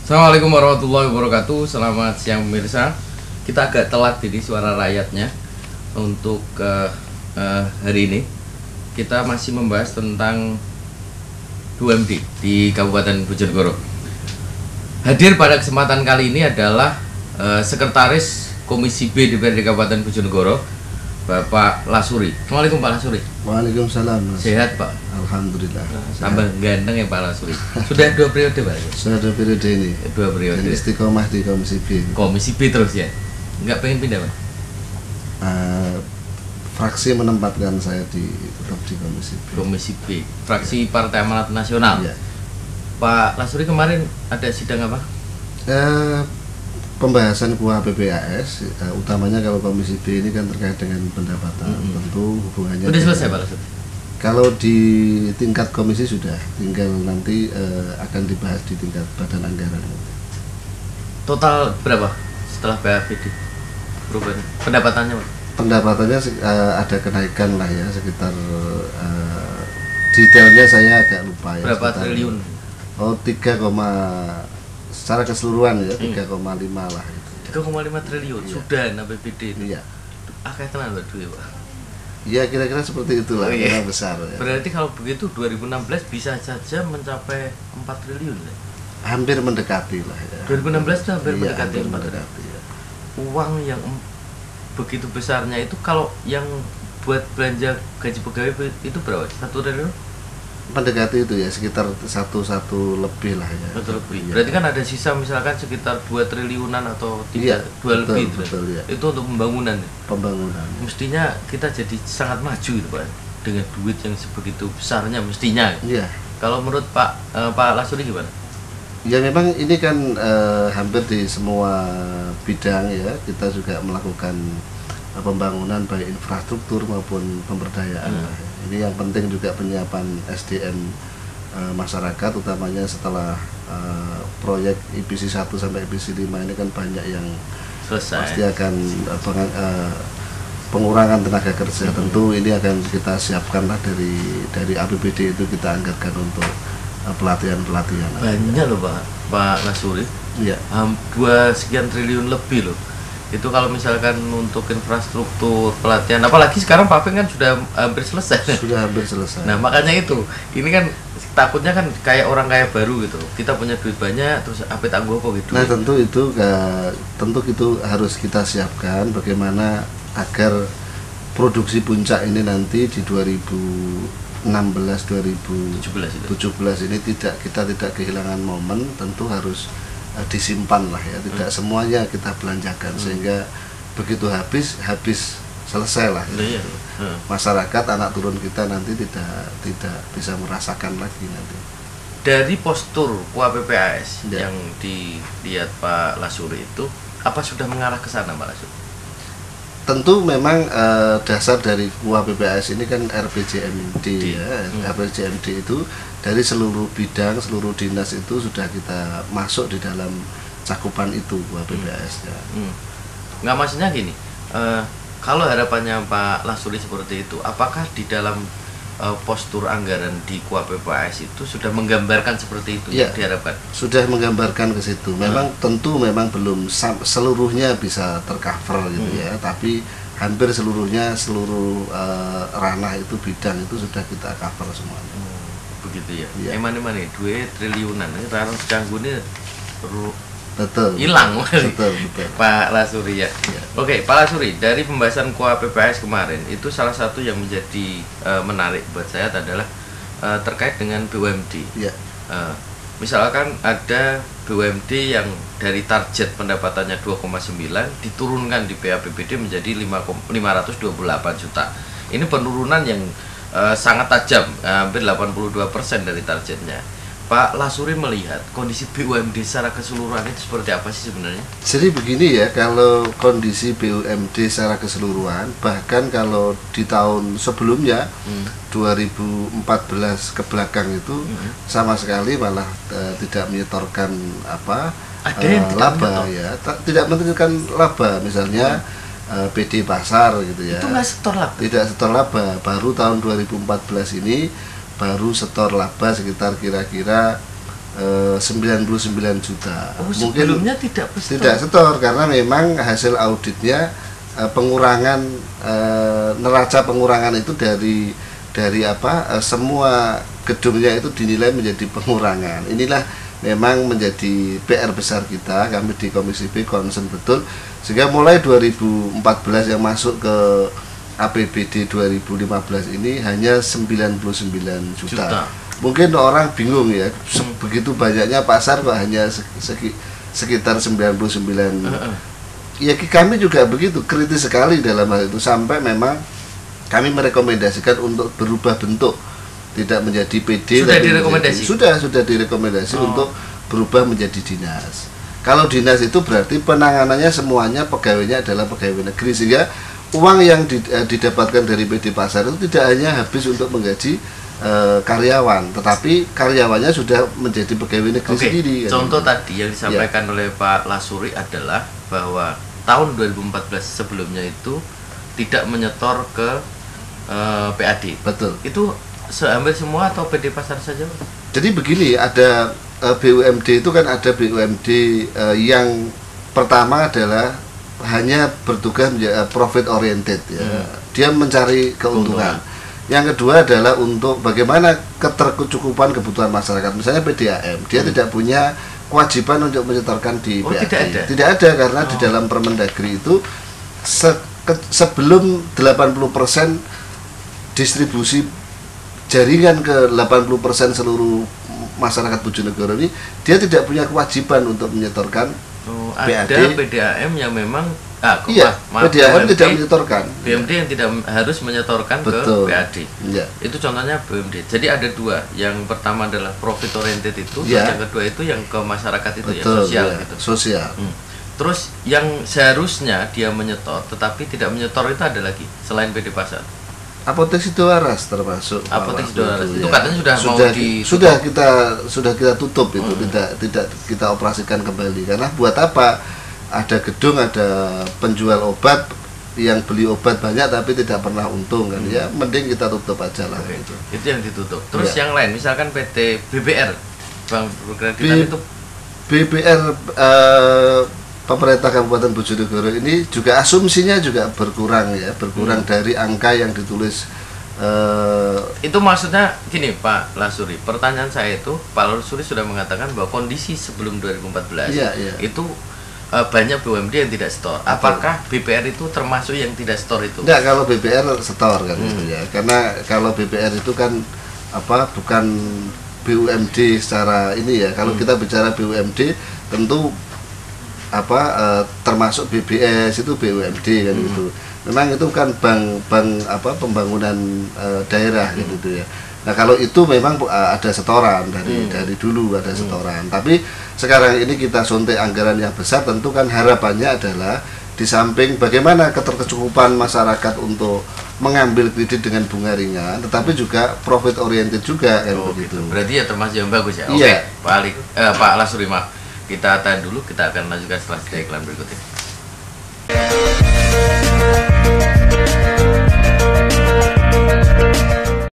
Assalamualaikum warahmatullahi wabarakatuh. Selamat siang pemirsa. Kita agak telat ini suara rakyatnya untuk hari ini. Kita masih membahas tentang BUMD di Kabupaten Bojonegoro. Hadir pada kesempatan kali ini adalah Sekretaris Komisi B DPRD Kabupaten Bojonegoro, Bapak Lasuri. Assalamualaikum Pak Lasuri. Waalaikumsalam. Sehat Pak? Alhamdulillah. Tambah ganteng ya Pak Lasuri. Sudah 2 periode Pak? Sudah 2 periode ini. 2 periode. Dan istiqomah di Komisi B. Komisi B terus ya? Nggak pengen pindah Pak? Fraksi menempatkan saya tetap di Komisi B. Komisi B, fraksi Partai Amanat Nasional. Ya. Pak Lasuri kemarin ada sidang apa? Pembahasan KUA PPAS, utamanya kalau Komisi B ini kan terkait dengan pendapatan. Tentu hubungannya. Sudah selesai Pak Lasuri? Kalau di tingkat komisi sudah, tinggal nanti akan dibahas di tingkat badan anggaran. Total berapa setelah BAPD? Perubahan pendapatannya Pak? Pendapatannya ada kenaikan lah ya, sekitar detailnya saya agak lupa ya. Berapa triliun? Oh, 3, secara keseluruhan ya 3,5 lah gitu. 3,5 triliun Iya. Sudah APBD itu. Iya. Akeh tenan Pak duit Pak. Ya kira-kira seperti itulah, iya. Besar ya. Berarti kalau begitu 2016 bisa saja mencapai 4 triliun ya? Hampir mendekati lah ya. 2016 itu hampir Iya, mendekati hampir 4 mendekati ya. Uang yang begitu besarnya itu kalau yang buat belanja gaji pegawai itu berapa? 1 triliun? Mendekati itu ya, sekitar 1 lebih lah ya. 1 lebih. Iya. Berarti kan ada sisa misalkan sekitar 2 triliunan atau 3, Iya, 2 betul, lebih itu. betul, ya. Itu untuk pembangunan. Pembangunan. Mestinya kita jadi sangat maju itu Pak, dengan duit yang sebegitu besarnya mestinya. Iya. Kalau menurut Pak Lasuri gimana? Ya memang ini kan hampir di semua bidang ya, kita juga melakukan pembangunan baik infrastruktur maupun pemberdayaan. Ini yang penting juga penyiapan SDM masyarakat, utamanya setelah proyek IPC 1 sampai IPC 5 ini kan banyak yang Selesai. pasti akan pengurangan tenaga kerja. Tentu ini akan kita siapkan lah dari APBD itu kita anggarkan untuk pelatihan-pelatihan. Banyak loh Pak Lasuri. Iya. 2 sekian triliun lebih loh. Itu kalau misalkan untuk infrastruktur, pelatihan, apalagi sekarang Pak Feng kan sudah hampir selesai. Sudah hampir selesai. Nah makanya itu, ini kan takutnya kan kayak orang kaya baru gitu. Kita punya duit banyak, terus apa tangguh apa gitu. Nah tentu itu harus kita siapkan bagaimana agar produksi puncak ini nanti di 2016 2017 ini kita tidak kehilangan momen. Tentu harus disimpan lah ya, tidak semuanya kita belanjakan sehingga begitu habis selesai lah ya. Masyarakat anak turun kita nanti tidak bisa merasakan lagi nanti. Dari postur KUA PPAS Ya. yang dilihat Pak Lasuri itu apa sudah mengarah ke sana Pak Lasuri? Tentu memang dasar dari KUA PPAS ini kan RPJMD ya. RPJMD itu dari seluruh bidang, seluruh dinas itu sudah kita masuk di dalam cakupan itu KUA PPAS ya. Nggak, maksudnya gini, kalau harapannya Pak Lasuri seperti itu, apakah di dalam postur anggaran di KUA PPAS itu sudah menggambarkan seperti itu Ya, yang diharapkan? sudah menggambarkan ke situ. Memang tentu memang belum seluruhnya bisa tercover gitu ya, tapi hampir seluruh ranah itu, bidang itu sudah kita cover semuanya. Begitu ya. Ya. Emang-emang nih 2 triliunan ini rarang canggune Betul. hilang Betul. Pak Lasuri ya. Oke, Pak Lasuri, dari pembahasan KUA PPAS kemarin itu salah satu yang menjadi menarik buat saya adalah terkait dengan BUMD. Ya. Misalkan ada BUMD yang dari target pendapatannya 2,9 diturunkan di PAPBD menjadi 528 juta. Ini penurunan yang sangat tajam, hampir 82% dari targetnya. Pak Lasuri melihat kondisi BUMD secara keseluruhan itu seperti apa sih sebenarnya? Jadi begini ya, kalau kondisi BUMD secara keseluruhan, bahkan kalau di tahun sebelumnya 2014 ke belakang itu sama sekali malah tidak menyetorkan laba ya, tidak menentukan laba misalnya. PD pasar gitu ya. Itu nggak setor laba? Tidak setor laba. Baru tahun 2014 ini baru setor laba sekitar kira-kira 99 juta. Oh, sebelumnya tidak setor karena memang hasil auditnya pengurangan neraca pengurangan itu dari semua gedungnya itu dinilai menjadi pengurangan. Inilah memang menjadi PR besar kita, kami di Komisi B concern betul, sehingga mulai 2014 yang masuk ke APBD 2015 ini hanya 99 juta. Mungkin orang bingung ya, begitu banyaknya pasar kok hanya sekitar 99. Ya kami juga begitu, kritis sekali dalam hal itu, sampai memang kami merekomendasikan untuk berubah bentuk, tidak menjadi PD. Sudah direkomendasi? Sudah direkomendasi untuk berubah menjadi dinas. Kalau dinas itu berarti penanganannya semuanya pegawainya adalah pegawai negeri, sehingga uang yang didapatkan dari PD Pasar itu tidak hanya habis untuk menggaji karyawan, tetapi karyawannya sudah menjadi pegawai negeri sendiri. Contoh tadi yang disampaikan oleh Pak Lasuri adalah bahwa tahun 2014 sebelumnya itu tidak menyetor ke PAD. Betul. Itu hampir semua atau PD Pasar saja? Jadi begini, ada BUMD itu kan ada BUMD yang pertama adalah hanya bertugas menjadi profit oriented ya. Dia mencari keuntungan. Yang kedua adalah untuk bagaimana ketercukupan kebutuhan masyarakat. Misalnya PDAM, dia tidak punya kewajiban untuk menyetorkan di PAD. Tidak ada karena di dalam Permendagri itu sebelum 80% distribusi jaringan ke 80% seluruh masyarakat Bojonegoro ini, dia tidak punya kewajiban untuk menyetorkan PAD. Ada PDAM yang memang PDAM tidak menyetorkan. BUMD yang tidak harus menyetorkan ke PAD. Itu contohnya BUMD. Jadi ada dua. Yang pertama adalah profit oriented itu, yang kedua itu yang ke masyarakat itu sosial gitu. Sosial. Terus yang seharusnya dia menyetor tetapi tidak menyetor itu ada lagi selain PD Pasar. Apotek Sidoaras termasuk. Apotek Sidoaras itu katanya sudah kita tutup itu, tidak kita operasikan kembali. Karena buat apa? Ada gedung, ada penjual obat yang beli obat banyak tapi tidak pernah untung kan. Ya mending kita tutup aja lah gitu. Itu yang ditutup. Terus yang lain misalkan PT BBR, Bank Berkreditan itu BBR pemerintah Kabupaten Bojonegoro ini juga asumsinya juga berkurang ya, dari angka yang ditulis. Itu maksudnya gini Pak Lasuri, pertanyaan saya itu Pak Lasuri sudah mengatakan bahwa kondisi sebelum 2014 itu banyak BUMD yang tidak setor. Apakah BBR itu termasuk yang tidak setor itu? Enggak, kalau BBR setor kan itu ya, karena kalau BBR itu kan bukan BUMD secara ini ya. Kalau kita bicara BUMD tentu termasuk BBS itu BUMD kan gitu. Memang itu kan bank pembangunan daerah gitu ya. Nah kalau itu memang ada setoran dari dulu ada setoran. Tapi sekarang ini kita suntik anggaran yang besar, tentu kan harapannya adalah di samping bagaimana ketercukupan masyarakat untuk mengambil kredit dengan bunga ringan, tetapi juga profit oriented juga kan begitu. Berarti ya termasuk yang bagus ya. Oke, Pak Lasuri, kita tahan dulu, kita akan lanjutkan setelah iklan berikut ini.